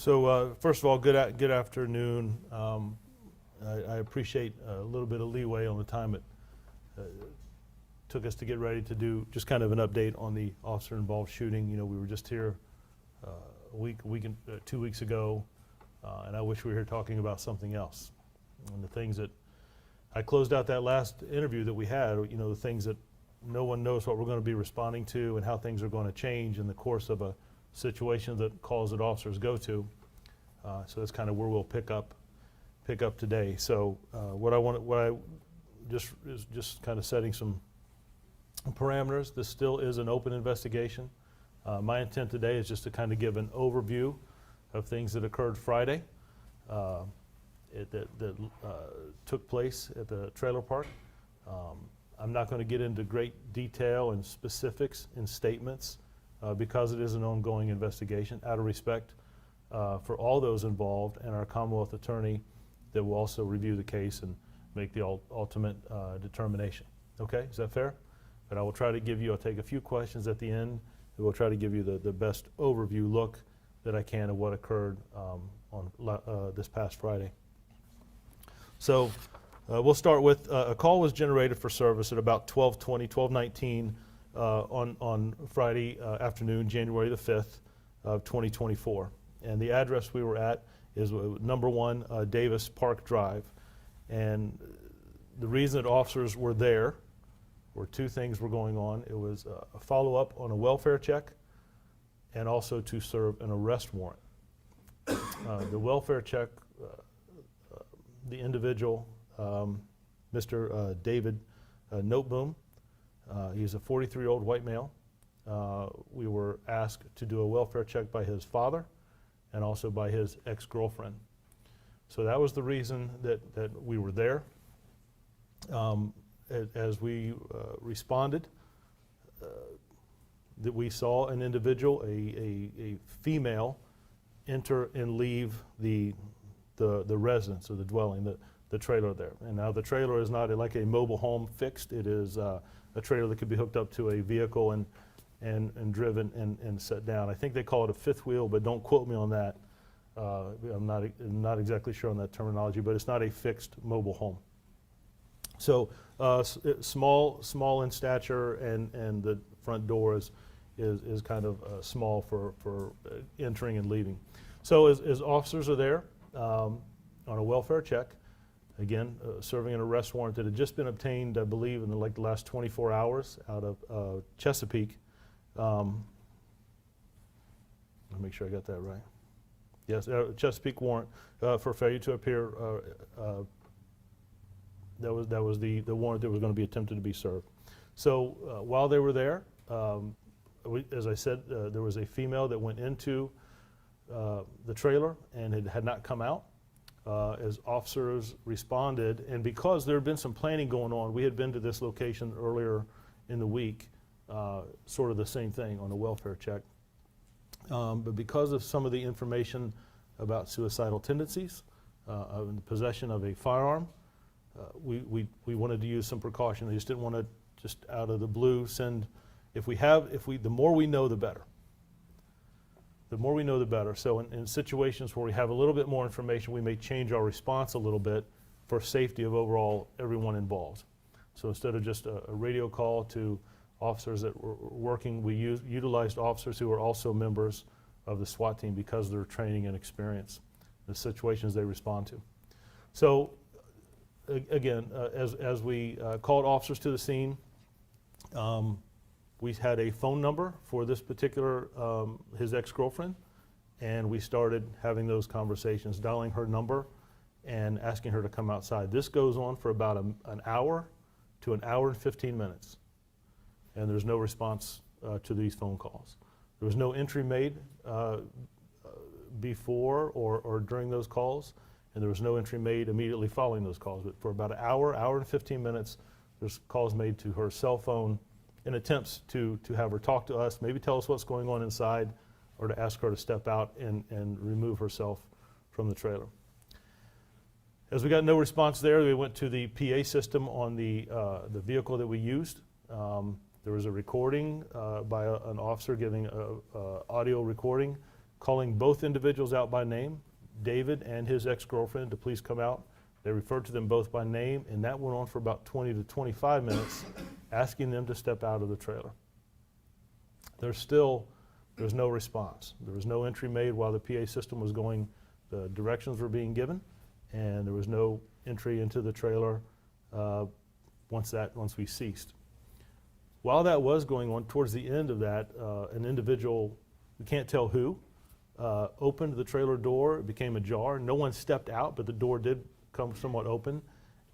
So first of all, good afternoon. I appreciate a little bit of leeway on the time it took us to get ready to do just kind of an update on the officer-involved shooting. You know, we were just here a week and 2 weeks ago, and I wish we were here talking about something else. And the things that I closed out that last interview that we had, you know, the things that no one knows what we're going to be responding to and how things are going to change in the course of a situation that calls that officers go to. So that's kind of where we'll pick up today. So what I just kind of setting some parameters. This still is an open investigation. My intent today is just to kind of give an overview of things that occurred Friday that took place at the trailer park. I'm not going to get into great detail and specifics in statements because it is an ongoing investigation, out of respect for all those involved and our Commonwealth attorney that will also review the case and make the ultimate determination. Okay, is that fair? But I will try to give you, I'll take a few questions at the end, and we'll try to give you the best overview look that I can of what occurred on this past Friday. So we'll start with a call was generated for service at about 12:19 on Friday afternoon, January the 5th of 2024. And the address we were at is number 1 Davis Park Drive. And the reason that officers were there were two things were going on. It was a follow-up on a welfare check and also to serve an arrest warrant. The welfare check, the individual, Mr. David Noteboom, he's a 43-year-old white male. We were asked to do a welfare check by his father and also by his ex-girlfriend. So that was the reason that we were there. As we responded, that we saw an individual, a female, enter and leave the residence or the dwelling, the trailer there. And now the trailer is not like a mobile home fixed. It is a trailer that could be hooked up to a vehicle and driven and set down. I think they call it a fifth wheel, but don't quote me on that. I'm not exactly sure on that terminology, but it's not a fixed mobile home. So small in stature, and the front door is kind of small for entering and leaving. So as officers are there on a welfare check, again serving an arrest warrant that had just been obtained, I believe, in the last 24 hours out of Chesapeake. Let me make sure I got that right. Yes, Chesapeake warrant for failure to appear. That was the warrant that was going to be attempted to be served. So while they were there, as I said, there was a female that went into the trailer and had not come out. As officers responded, and because there had been some planning going on, we had been to this location earlier in the week, sort of the same thing on a welfare check. But because of some of the information about suicidal tendencies, of the possession of a firearm, we wanted to use some precaution. We just didn't want to just out of the blue send. The more we know, the better. The more we know, the better. So in situations where we have a little bit more information, we may change our response a little bit for safety of overall everyone involved. So instead of just a radio call to officers that were working, we utilized officers who were also members of the SWAT team because of their training and experience, the situations they respond to. So again, as we called officers to the scene, we had a phone number for this particular, his ex-girlfriend, and we started having those conversations, dialing her number and asking her to come outside. This goes on for about an hour to an hour and 15 minutes, and there's no response to these phone calls. There was no entry made before or during those calls, and there was no entry made immediately following those calls. But for about an hour and 15 minutes, there's calls made to her cell phone in attempts to have her talk to us, maybe tell us what's going on inside, or to ask her to step out and remove herself from the trailer. As we got no response there, we went to the PA system on the vehicle that we used. There was a recording by an officer giving an audio recording calling both individuals out by name, David and his ex-girlfriend, to please come out. They referred to them both by name, and that went on for about 20 to 25 minutes, asking them to step out of the trailer. There's no response. There was no entry made while the PA system was going, the directions were being given, and there was no entry into the trailer once we ceased. While that was going on, towards the end of that, an individual, we can't tell who, opened the trailer door. It became ajar. No one stepped out, but the door did come somewhat open,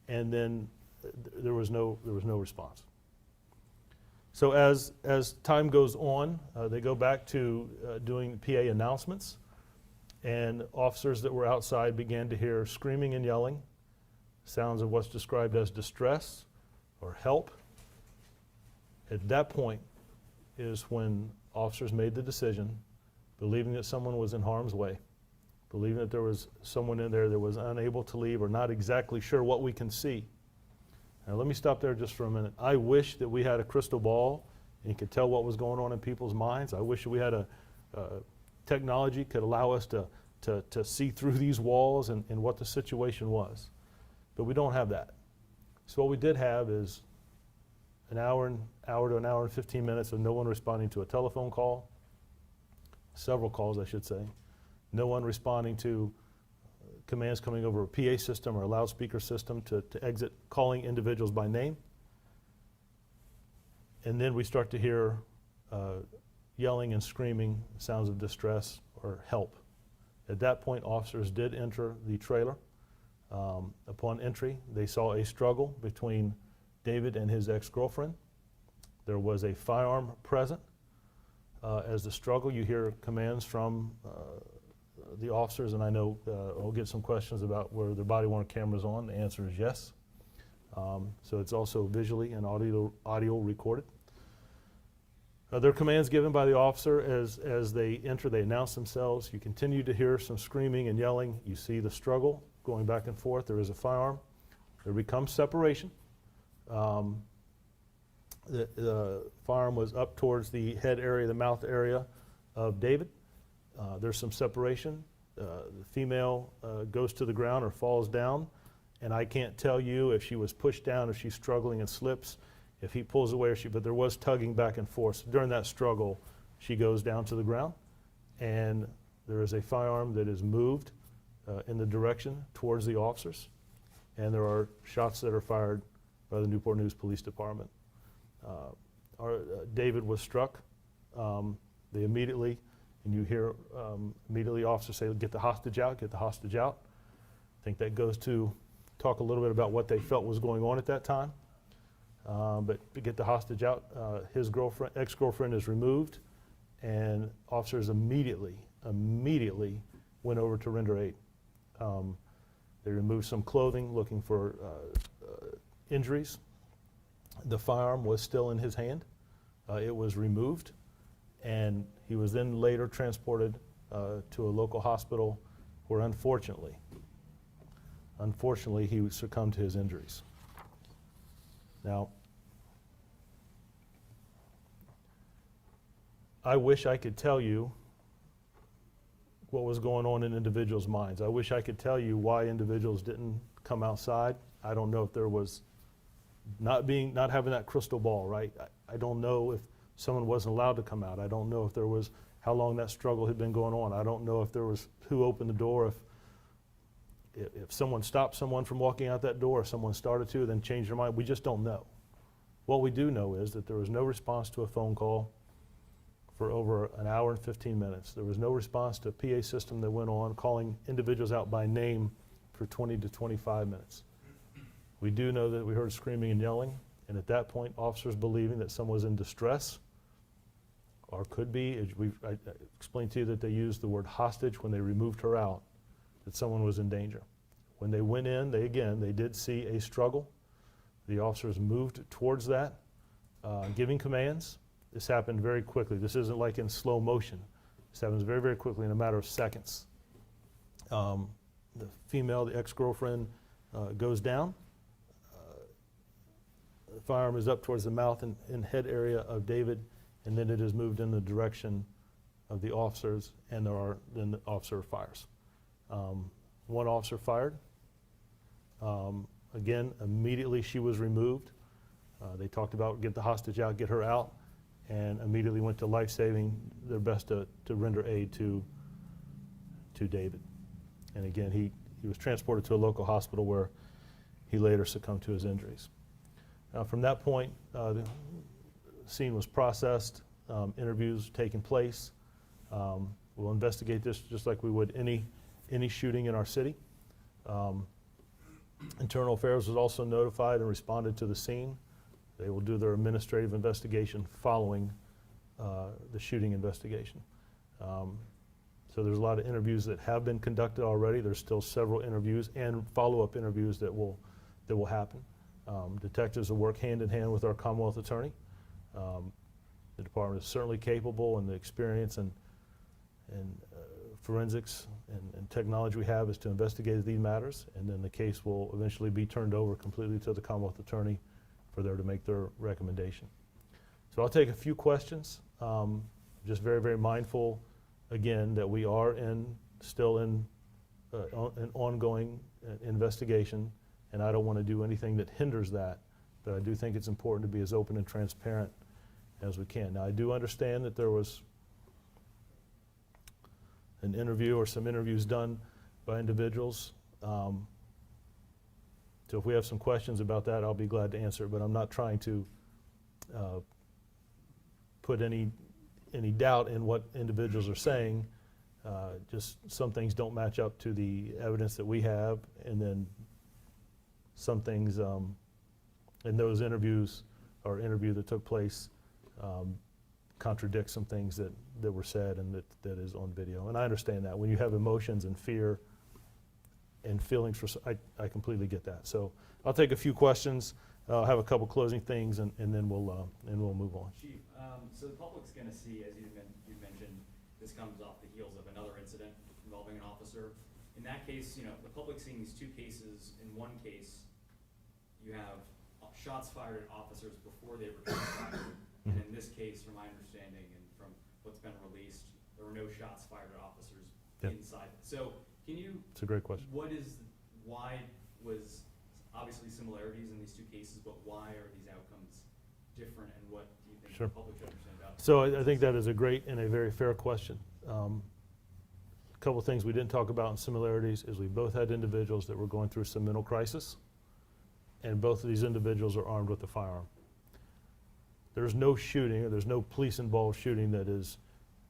and then there was no response. So as time goes on, they go back to doing PA announcements, and officers that were outside began to hear screaming and yelling, sounds of what's described as distress or help. At that point is when officers made the decision, believing that someone was in harm's way, believing that there was someone in there that was unable to leave or not exactly sure what we can see. Now let me stop there just for a minute. I wish that we had a crystal ball and could tell what was going on in people's minds. I wish we had a technology could allow us to see through these walls and what the situation was. But we don't have that. So what we did have is an hour to an hour and 15 minutes of no one responding to a telephone call, several calls I should say, no one responding to commands coming over a PA system or a loudspeaker system to exit, calling individuals by name. And then we start to hear yelling and screaming, sounds of distress or help. At that point, officers did enter the trailer. Upon entry, they saw a struggle between David and his ex-girlfriend. There was a firearm present. As the struggle, you hear commands from the officers, and I know we'll get some questions about where their body-worn cameras on. The answer is yes. So it's also visually and audio recorded. There are commands given by the officer as they enter, they announce themselves. You continue to hear some screaming and yelling. You see the struggle going back and forth. There is a firearm. There becomes separation. The firearm was up towards the head area, the mouth area of David. There's some separation. The female goes to the ground or falls down, and I can't tell you if she was pushed down, if she's struggling and slips, if he pulls away, but there was tugging back and forth. So during that struggle, she goes down to the ground, and there is a firearm that is moved in the direction towards the officers, and there are shots that are fired by the Newport News Police Department. David was struck. They immediately, and you hear immediately officers say, get the hostage out, get the hostage out. I think that goes to talk a little bit about what they felt was going on at that time. But to get the hostage out, his ex-girlfriend is removed, and officers immediately went over to render aid. They removed some clothing looking for injuries. The firearm was still in his hand. It was removed, and he was then later transported to a local hospital where unfortunately he succumbed to his injuries. Now, I wish I could tell you what was going on in individuals' minds. I wish I could tell you why individuals didn't come outside. I don't know if there was not having that crystal ball, right? I don't know if someone wasn't allowed to come out. I don't know if there was how long that struggle had been going on. I don't know if there was who opened the door, if someone stopped someone from walking out that door, if someone started to, then changed their mind. We just don't know. What we do know is that there was no response to a phone call for over an hour and 15 minutes. There was no response to a PA system that went on calling individuals out by name for 20 to 25 minutes. We do know that we heard screaming and yelling, and at that point, officers believing that someone was in distress, or could be, I explained to you that they used the word hostage when they removed her out, that someone was in danger. When they went in, they did see a struggle. The officers moved towards that, giving commands. This happened very quickly. This isn't like in slow motion. This happens very, very quickly in a matter of seconds. The female, the ex-girlfriend, goes down. The firearm is up towards the mouth and head area of David, and then it is moved in the direction of the officers, and then the officer fires. One officer fired. Again, immediately she was removed. They talked about get the hostage out, get her out, and immediately went to life-saving, their best to render aid to David. And again, he was transported to a local hospital where he later succumbed to his injuries. From that point, the scene was processed, interviews taking place. We'll investigate this just like we would any shooting in our city. Internal Affairs was also notified and responded to the scene. They will do their administrative investigation following the shooting investigation. So there's a lot of interviews that have been conducted already. There's still several interviews and follow-up interviews that will happen. Detectives will work hand in hand with our Commonwealth Attorney. The department is certainly capable, and the experience and forensics and technology we have is to investigate these matters, and then the case will eventually be turned over completely to the Commonwealth Attorney for there to make their recommendation. So I'll take a few questions. Just very, very mindful, again, that we are still in an ongoing investigation, and I don't want to do anything that hinders that, but I do think it's important to be as open and transparent as we can. Now, I do understand that there was an interview or some interviews done by individuals. So if we have some questions about that, I'll be glad to answer, but I'm not trying to put any doubt in what individuals are saying. Just some things don't match up to the evidence that we have, and then some things in those interviews or interview that took place contradict some things that were said and that is on video. And I understand that. When you have emotions and fear and feelings, I completely get that. So I'll take a few questions. I'll have a couple closing things, and then we'll move on. Chief, so the public's going to see, as you mentioned, this comes off the heels of another incident involving an officer. In that case, the public's seeing these two cases. In one case, you have shots fired at officers before they were fired. And in this case, from my understanding and from what's been released, there were no shots fired at officers inside. So can you? It's a great question. Why was obviously similarities in these two cases, but why are these outcomes different, and what do you think the public should understand about them? So I think that is a great and a very fair question. A couple of things we didn't talk about in similarities is we both had individuals that were going through some mental crisis, and both of these individuals are armed with a firearm. There's no shooting, or there's no police-involved shooting that is,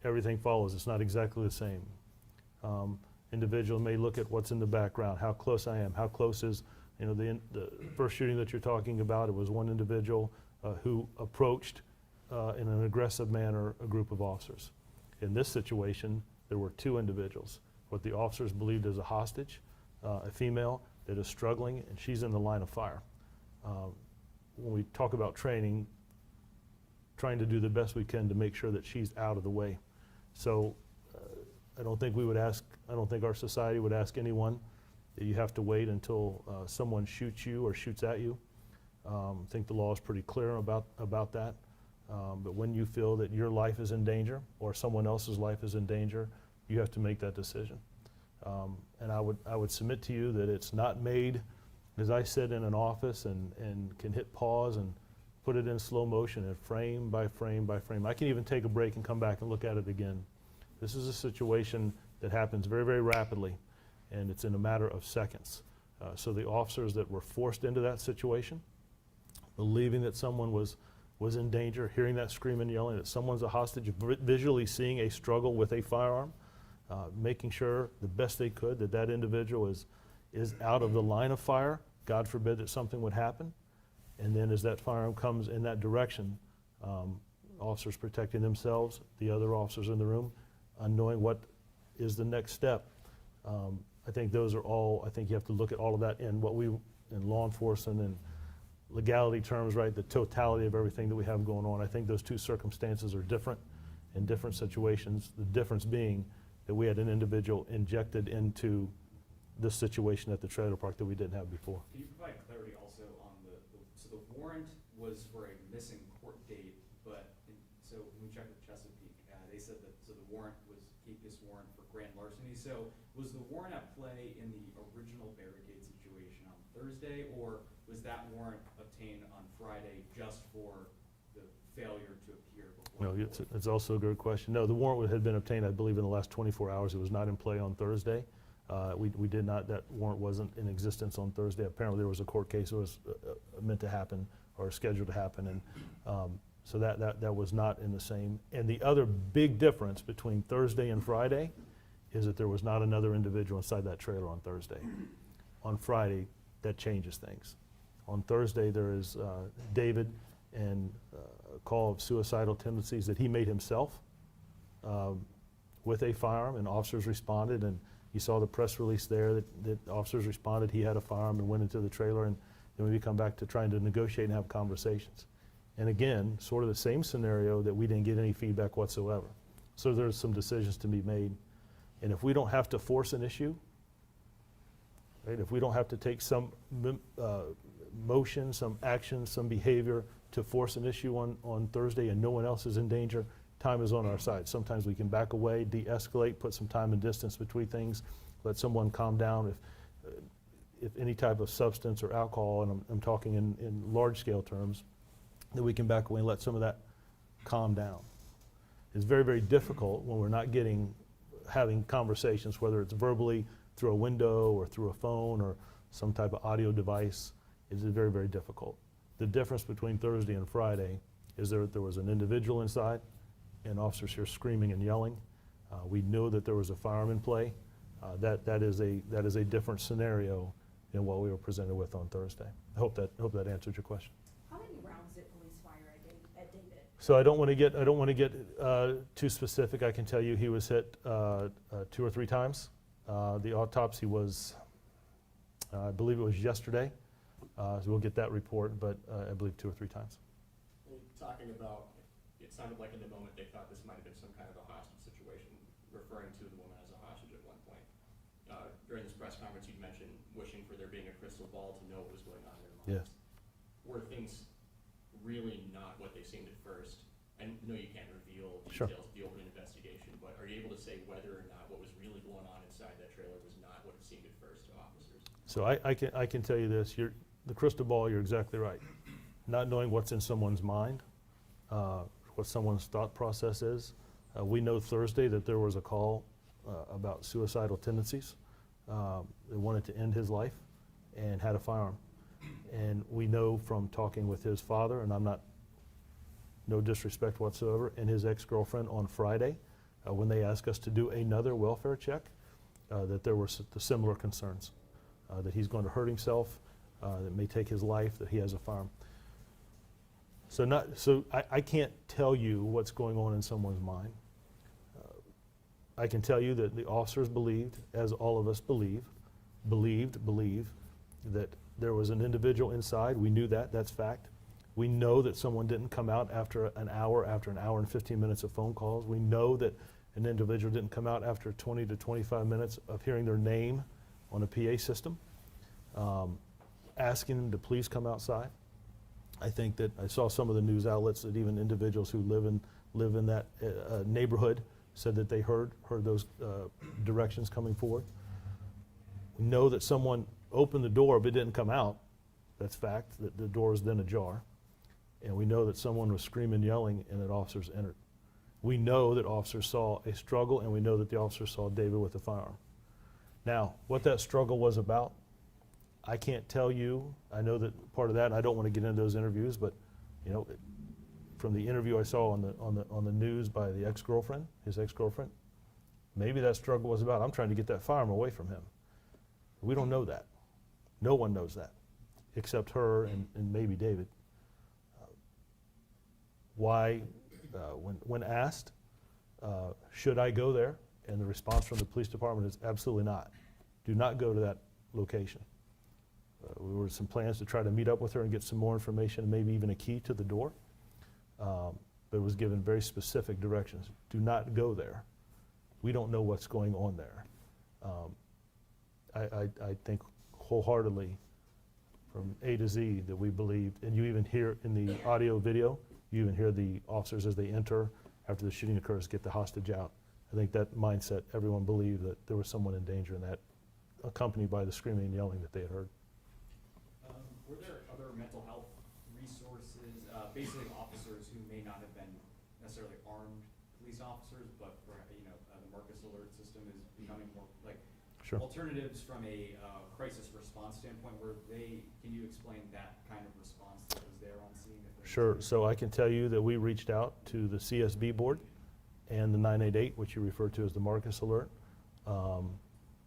everything follows. It's not exactly the same. Individual may look at what's in the background, how close I am, how close is, the first shooting that you're talking about, it was one individual who approached in an aggressive manner a group of officers. In this situation, there were two individuals. What the officers believed as a hostage, a female that is struggling, and she's in the line of fire. When we talk about training, trying to do the best we can to make sure that she's out of the way. So I don't think our society would ask anyone that you have to wait until someone shoots you or shoots at you. I think the law is pretty clear about that. But when you feel that your life is in danger or someone else's life is in danger, you have to make that decision. And I would submit to you that it's not made as I sit in an office and can hit pause and put it in slow motion and frame by frame by frame. I can even take a break and come back and look at it again. This is a situation that happens very, very rapidly, and it's in a matter of seconds. So the officers that were forced into that situation, believing that someone was in danger, hearing that scream and yelling that someone's a hostage, visually seeing a struggle with a firearm, making sure the best they could that that individual is out of the line of fire, God forbid that something would happen. And then as that firearm comes in that direction, officers protecting themselves, the other officers in the room, knowing what is the next step. I think those are all, I think you have to look at all of that in what in law enforcement and legality terms, right, the totality of everything that we have going on. I think those two circumstances are different in different situations, the difference being that we had an individual injected into this situation at the trailer park that we didn't have before. Can you provide clarity also on so the warrant was for a missing court date, but so when we checked with Chesapeake, they said that, so the warrant was habeas warrant for grand larceny. So was the warrant at play in the original barricade situation on Thursday, or was that warrant obtained on Friday just for the failure to appear before? No, the it's, court? it's also a good question. No, the warrant had been obtained, I believe, in the last 24 hours. It was not in play on Thursday. We did not, that warrant wasn't in existence on Thursday. Apparently there was a court case that was meant to happen or scheduled to happen, and so that was not in the same. And the other big difference between Thursday and Friday is that there was not another individual inside that trailer on Thursday. On Friday, that changes things. On Thursday, there is David and a call of suicidal tendencies that he made himself with a firearm, and officers responded, and you saw the press release there that officers responded. He had a firearm and went into the trailer, and then we come back to trying to negotiate and have conversations. And again, sort of the same scenario that we didn't get any feedback whatsoever. So there's some decisions to be made. And if we don't have to force an issue, right, if we don't have to take some motion, some action, some behavior to force an issue on Thursday and no one else is in danger, time is on our side. Sometimes we can back away, de-escalate, put some time and distance between things, let someone calm down. If any type of substance or alcohol, and I'm talking in large-scale terms, that we can back away and let some of that calm down. It's very, very difficult when we're not having conversations, whether it's verbally, through a window, or through a phone, or some type of audio device. It's very, very difficult. The difference between Thursday and Friday is there was an individual inside, and officers here screaming and yelling. We know that there was a firearm in play. That is a different scenario than what we were presented with on Thursday. I hope that answered your question. How many rounds did police fire at David? So I don't want to get too specific. I can tell you he was hit 2 or 3 times. The autopsy was, I believe it was yesterday. So we'll get that report, but I believe 2 or 3 times. Talking about, it sounded like in the moment they thought this might have been some kind of a hostage situation, referring to the woman as a hostage at one point. During this press conference, you'd mentioned wishing for there being a crystal ball to know what was going on in their minds. Yes. Were things really not what they seemed at first? And no, you can't reveal Sure. details of the open investigation, but are you able to say whether or not what was really going on inside that trailer was not what it seemed at first to officers? So I can tell you this, the crystal ball, you're exactly right. Not knowing what's in someone's mind, what someone's thought process is. We know Thursday that there was a call about suicidal tendencies. They wanted to end his life and had a firearm. And we know from talking with his father, and no disrespect whatsoever, and his ex-girlfriend on Friday, when they asked us to do another welfare check, that there were similar concerns, that he's going to hurt himself, that may take his life, that he has a firearm. So I can't tell you what's going on in someone's mind. I can tell you that the officers believed, as all of us believe that there was an individual inside. We knew that, that's fact. We know that someone didn't come out after an hour and 15 minutes of phone calls. We know that an individual didn't come out after 20 to 25 minutes of hearing their name on a PA system, asking them to please come outside. I think that I saw some of the news outlets that even individuals who live in that neighborhood said that they heard those directions coming forward. We know that someone opened the door but didn't come out. That's fact, that the door was then ajar. And we know that someone was screaming, yelling, and that officers entered. We know that officers saw a struggle, and we know that the officers saw David with a firearm. Now, what that struggle was about, I can't tell you. I know that part of that, and I don't want to get into those interviews, but you know, from the interview I saw on the news by the ex-girlfriend, his ex-girlfriend, maybe that struggle was about, I'm trying to get that firearm away from him. We don't know that. No one knows that, except her and maybe David. Why, when asked, should I go there? And the response from the police department is absolutely not. Do not go to that location. We were some plans to try to meet up with her and get some more information, maybe even a key to the door. But it was given very specific directions. Do not go there. We don't know what's going on there. I think wholeheartedly from A to Z that we believed, and you even hear in the audio video, you even hear the officers as they enter after the shooting occurs get the hostage out. I think that mindset, everyone believed that there was someone in danger, and that accompanied by the screaming and yelling that they had heard. Were there other mental health resources, basically officers who may not have been necessarily armed police officers, but the Marcus alert system is becoming more like Sure. alternatives from a crisis response standpoint? Can you explain that kind of response that was there on scene? If there was Sure. any? So I can tell you that we reached out to the CSB board and the 988, which you refer to as the Marcus alert,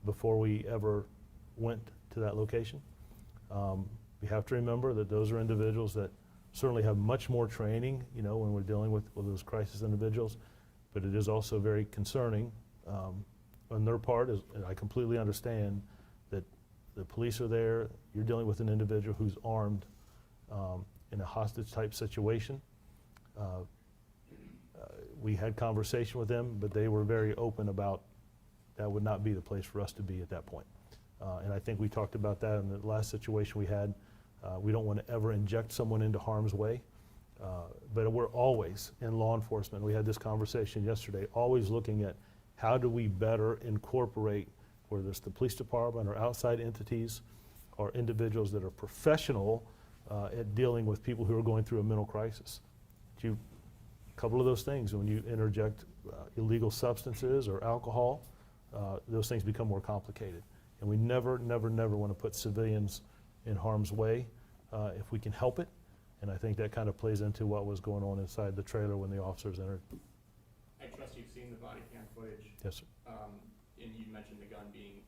before we ever went to that location. We have to remember that those are individuals that certainly have much more training, when we're dealing with those crisis individuals, but it is also very concerning on their part, and I completely understand that the police are there, you're dealing with an individual who's armed in a hostage-type situation. We had conversation with them, but they were very open about that would not be the place for us to be at that point. And I think we talked about that in the last situation we had. We don't want to ever inject someone into harm's way, but we're always, in law enforcement, we had this conversation yesterday, always looking at how do we better incorporate, whether it's the police department or outside entities or individuals that are professional at dealing with people who are going through a mental crisis. A couple of those things, when you interject illegal substances or alcohol, those things become more complicated. And we never, never, never want to put civilians in harm's way if we can help it. And I think that kind of plays into what was going on inside the trailer when the officers entered. I trust you've seen the body cam footage. Yes, sir. And you mentioned the gun being,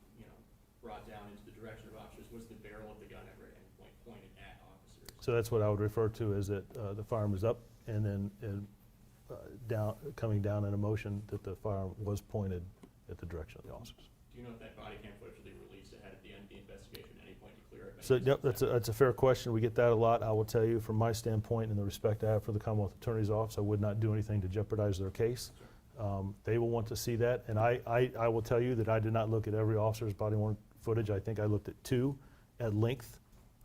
brought down into the direction of officers. Was the barrel of the gun ever at any point pointed at officers? So that's what I would refer to as that the firearm was up and then coming down in a motion that the firearm was pointed at the direction of the officers. Do you know if that body cam footage will be released ahead of the end of the investigation at any point to clear up? So yep, that's a fair question. We get that a lot. I will tell you, from my standpoint and the respect I have for the Commonwealth Attorney's Office, I would not do anything to jeopardize their case. They will want to see that, and I will tell you that I did not look at every officer's body-worn footage. I think I looked at 2 at length,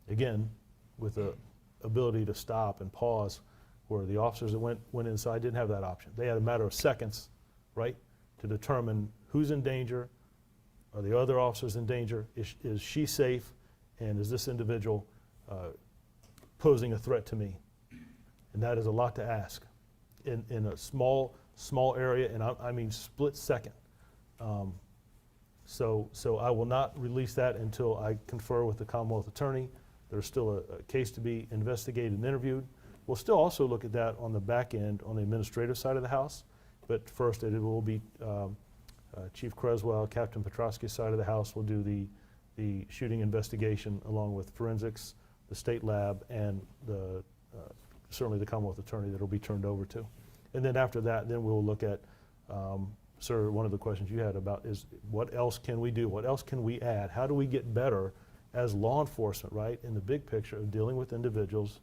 again, with the ability to stop and pause, where the officers that went inside didn't have that option. They had a matter of seconds, right, to determine who's in danger, are the other officers in danger, is she safe, and is this individual posing a threat to me? And that is a lot to ask in a small area, and I mean split second. So I will not release that until I confer with the Commonwealth Attorney. There's still a case to be investigated and interviewed. We'll still also look at that on the back end, on the administrative side of the house, but first it will be Chief Creswell, Captain Petrosky's side of the house will do the shooting investigation along with forensics, the state lab, and certainly the Commonwealth Attorney that will be turned over to. And then after that, then we'll look at, sir, one of the questions you had about is what else can we do? What else can we add? How do we get better as law enforcement, right, in the big picture of dealing with individuals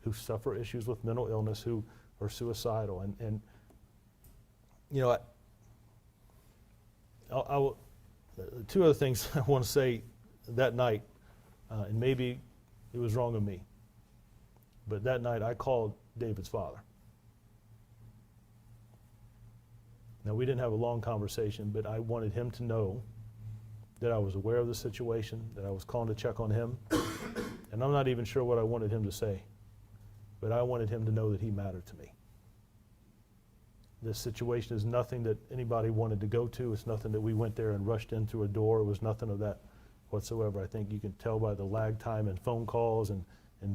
who suffer issues with mental illness, who are suicidal? And I will, 2 other things I want to say that night, and maybe it was wrong of me, but that night I called David's father. Now, we didn't have a long conversation, but I wanted him to know that I was aware of the situation, that I was calling to check on him, and I'm not even sure what I wanted him to say, but I wanted him to know that he mattered to me. This situation is nothing that anybody wanted to go to. It's nothing that we went there and rushed in through a door. It was nothing of that whatsoever. I think you can tell by the lag time and phone calls and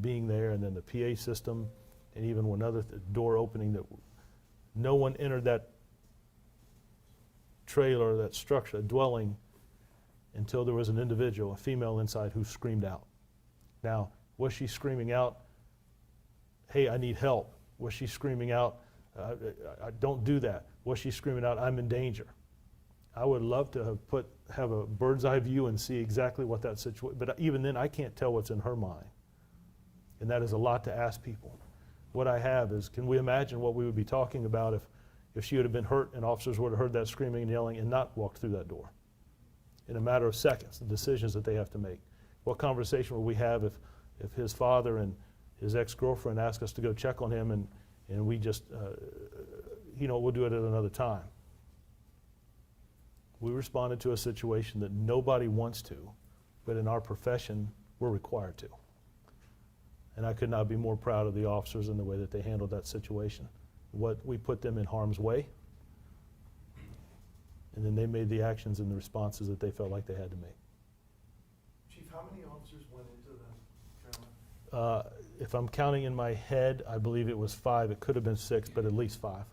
being there, and then the PA system, and even one other door opening, that no one entered that trailer, that structure, that dwelling, until there was an individual, a female inside, who screamed out. Now, was she screaming out, hey, I need help? Was she screaming out, I don't do that? Was she screaming out, I'm in danger? I would love to have a bird's eye view and see exactly what that situation, but even then I can't tell what's in her mind. And that is a lot to ask people. What I have is, can we imagine what we would be talking about if she would have been hurt and officers would have heard that screaming and yelling and not walked through that door? In a matter of seconds, the decisions that they have to make. What conversation will we have if his father and his ex-girlfriend ask us to go check on him and we just, we'll do it at another time? We responded to a situation that nobody wants to, but in our profession, we're required to. And I could not be more proud of the officers and the way that they handled that situation. We put them in harm's way, and then they made the actions and the responses that they felt like they had to make. Chief, how many officers went into the trailer? If I'm counting in my head, I believe it was 5. It could have been 6, but at least 5.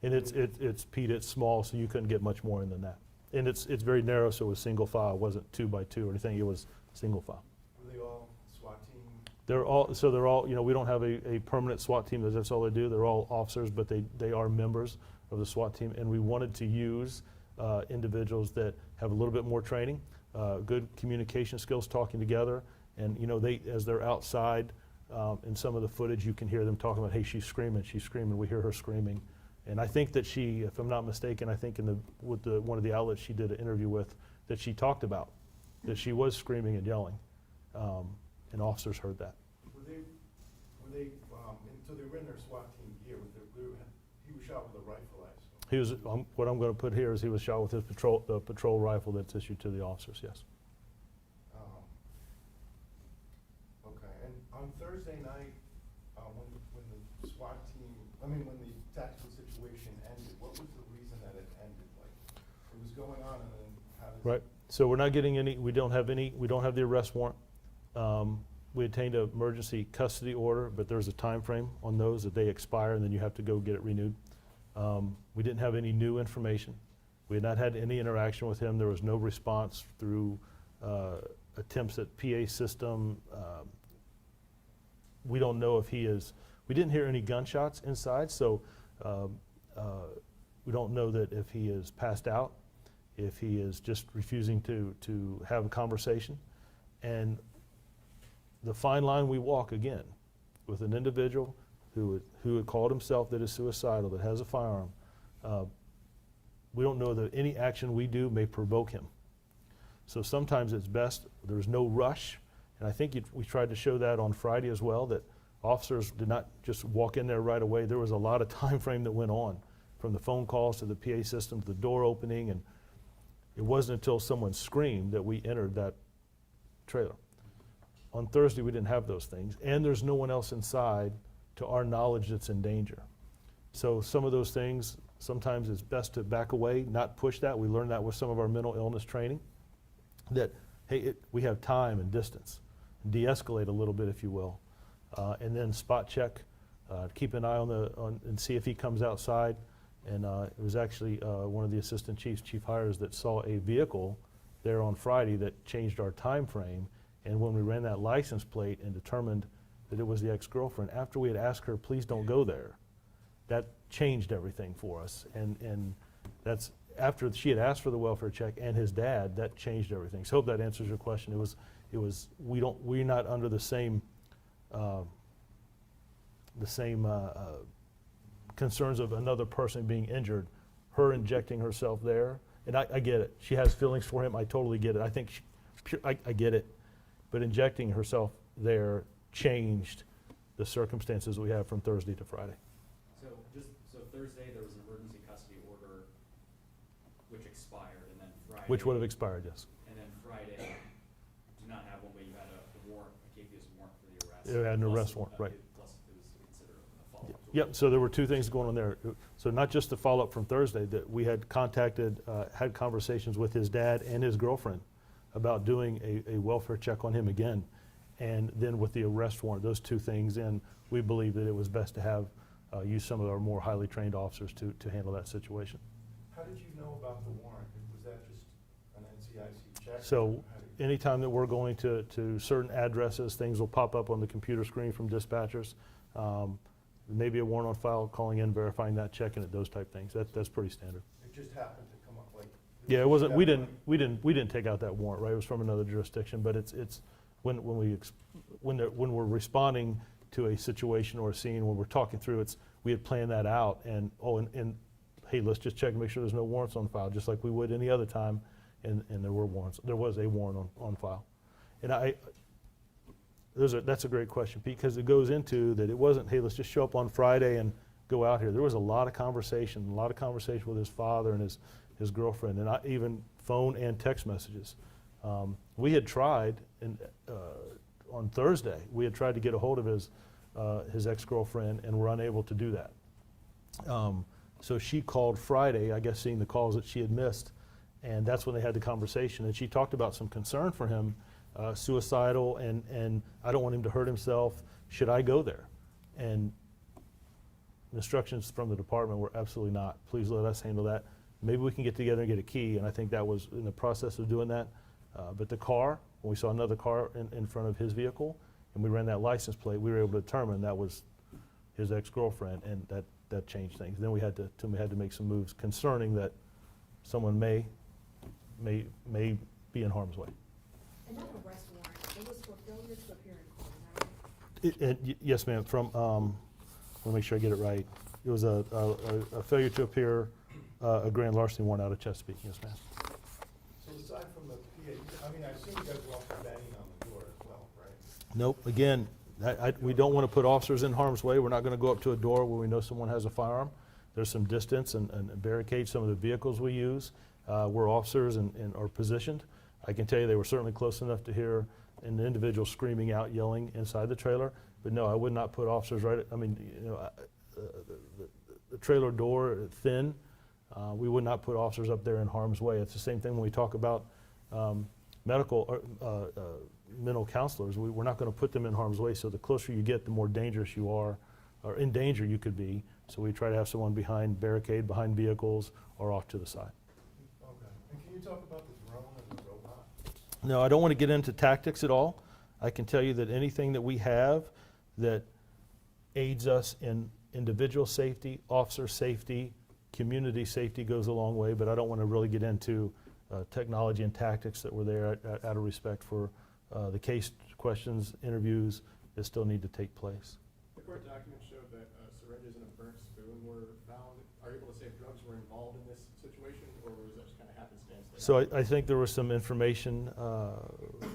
And it's Pete, it's small, so you couldn't get much more in than that. And it's very narrow, so it was single file. It wasn't 2 by 2 or anything. It was single file. Were they all SWAT team? They're all, we don't have a permanent SWAT team, that's all they do. They're all officers, but they are members of the SWAT team. And we wanted to use individuals that have a little bit more training, good communication skills, talking together. And, as they're outside, in some of the footage, you can hear them talking about, hey, she's screaming. We hear her screaming. And I think that she, if I'm not mistaken, I think with one of the outlets she did an interview with, that she talked about, that she was screaming and yelling. And officers heard that. So they were in their SWAT team gear, he was shot with a rifle, I assume? He was, what I'm going to put here is he was shot with his the patrol rifle that's issued to the officers, yes. Okay, and on Thursday night, when the SWAT team, when the tactical situation ended, what was the reason that it ended? Like, it was going on and then how did? Right, so we're not getting we don't have the arrest warrant. We obtained an emergency custody order, but there's a time frame on those that they expire and then you have to go get it renewed. We didn't have any new information. We had not had any interaction with him. There was no response through attempts at PA system. We don't know if we didn't hear any gunshots inside, so we don't know that if he is passed out, if he is just refusing to have a conversation. And the fine line we walk again with an individual who had called himself that is suicidal, that has a firearm, we don't know that any action we do may provoke him. So sometimes it's best, there's no rush, and I think we tried to show that on Friday as well, that officers did not just walk in there right away. There was a lot of time frame that went on, from the phone calls to the PA system to the door opening, and it wasn't until someone screamed that we entered that trailer. On Thursday, we didn't have those things, and there's no one else inside, to our knowledge, that's in danger. So some of those things, sometimes it's best to back away, not push that. We learned that with some of our mental illness training, that, hey, we have time and distance. De-escalate a little bit, if you will, and then spot check, keep an eye and see if he comes outside. And it was actually one of the assistant chiefs, Chief Hires, that saw a vehicle there on Friday that changed our time frame. And when we ran that license plate and determined that it was the ex-girlfriend, after we had asked her, please don't go there, that changed everything for us. And that's after she had asked for the welfare check and his dad, that changed everything. So I hope that answers your question. We're not under the same concerns of another person being injured, her injecting herself there. And I get it. She has feelings for him. I totally get it. I think I get it. But injecting herself there changed the circumstances we have from Thursday to Friday. So Thursday, there was an emergency custody order which expired, and then Friday. Which would have expired, yes. And then Friday, do not have one, but you had a warrant, a capious warrant for the arrest. It had an plus, arrest warrant, right. Plus it was considered a follow-up. Yep, so there were two things going on there. So not just the follow-up from Thursday, that we had had conversations with his dad and his girlfriend about doing a welfare check on him again. And then with the arrest warrant, those two things, and we believe that it was best to have use some of our more highly trained officers to handle that situation. How did you know about the warrant? Was that just an NCIC check? So anytime that we're going to certain addresses, things will pop up on the computer screen from dispatchers. Maybe a warrant on file, calling in, verifying that, checking it, those type things. That's pretty standard. It just happened to come up like? Yeah, it wasn't. We didn't take out that warrant, right? It was from another jurisdiction. But it's when we're responding to a situation or a scene, when we're talking through, we had planned that out. And hey, let's just check and make sure there's no warrants on file, just like we would any other time. And there were warrants. There was a warrant on file. And that's a great question, because it goes into that it wasn't, hey, let's just show up on Friday and go out here. There was a lot of conversation with his father and his girlfriend, and even phone and text messages. We had tried, on Thursday, we had tried to get a hold of his ex-girlfriend and were unable to do that. So she called Friday, I guess seeing the calls that she had missed, and that's when they had the conversation. And she talked about some concern for him, suicidal, and I don't want him to hurt himself. Should I go there? And the instructions from the department were absolutely not. Please let us handle that. Maybe we can get together and get a key, and I think that was in the process of doing that. But the car, when we saw another car in front of his vehicle, and we ran that license plate, we were able to determine that was his ex-girlfriend, and that changed things. Then we had to make some moves concerning that someone may be in harm's way. And that arrest warrant, it was for failure to appear in court, is that right? Yes, ma'am, from, let me make sure I get it right. It was a failure to appear, a grand larceny warrant out of Chesapeake, yes, ma'am. So aside from the PA, I mean, I assume you guys were also banging on the door as well, right? Nope, again, we don't want to put officers in harm's way. We're not going to go up to a door where we know someone has a firearm. There's some distance and barricades. Some of the vehicles we use where officers and are positioned. I can tell you they were certainly close enough to hear an individual screaming out, yelling inside the trailer. But no, I would not put officers right, I mean, you know, the trailer door thin, we would not put officers up there in harm's way. It's the same thing when we talk about medical or mental counselors. We're not going to put them in harm's way, so the closer you get, the more dangerous you are, or in danger you could be. So we try to have someone behind barricade, behind vehicles, or off to the side. Okay. And can you talk about the drone and the robot? No, I don't want to get into tactics at all. I can tell you that anything that we have that aids us in individual safety, officer safety, community safety goes a long way, but I don't want to really get into technology and tactics that were there out of respect for the case questions, interviews that still need to take place. The court documents showed that syringes and a burnt spoon were found. Are you able to say if drugs were involved in this situation, or was that just kind of happenstance? So I think there was some information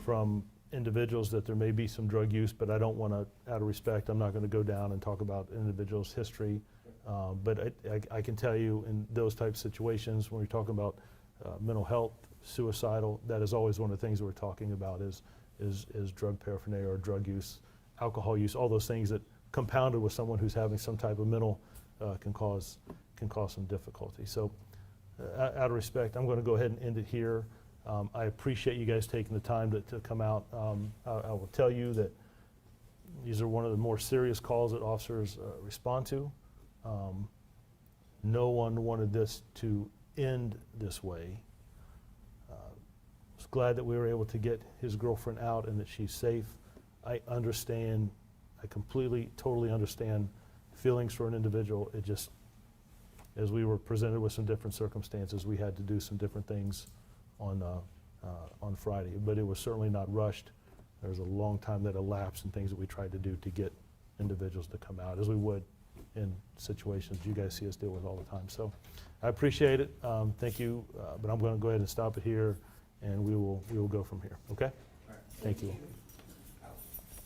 from individuals that there may be some drug use, but I don't want to, out of respect, I'm not going to go down and talk about individuals' history. But I can tell you in those type of situations, when we're talking about mental health, suicidal, that is always one of the things that we're talking about is drug paraphernalia or drug use, alcohol use, all those things that compounded with someone who's having some type of mental can cause some difficulty. So out of respect, I'm going to go ahead and end it here. I appreciate you guys taking the time to come out. I will tell you that these are one of the more serious calls that officers respond to. No one wanted this to end this way. I was glad that we were able to get his girlfriend out and that she's safe. I understand, I completely, totally understand feelings for an individual. It just, as we were presented with some different circumstances, we had to do some different things on Friday, but it was certainly not rushed. There was a long time that elapsed and things that we tried to do to get individuals to come out, as we would in situations you guys see us deal with all the time. So I appreciate it. Thank you, but I'm going to go ahead and stop it here, and we will go from here. Okay? All right. Thank you.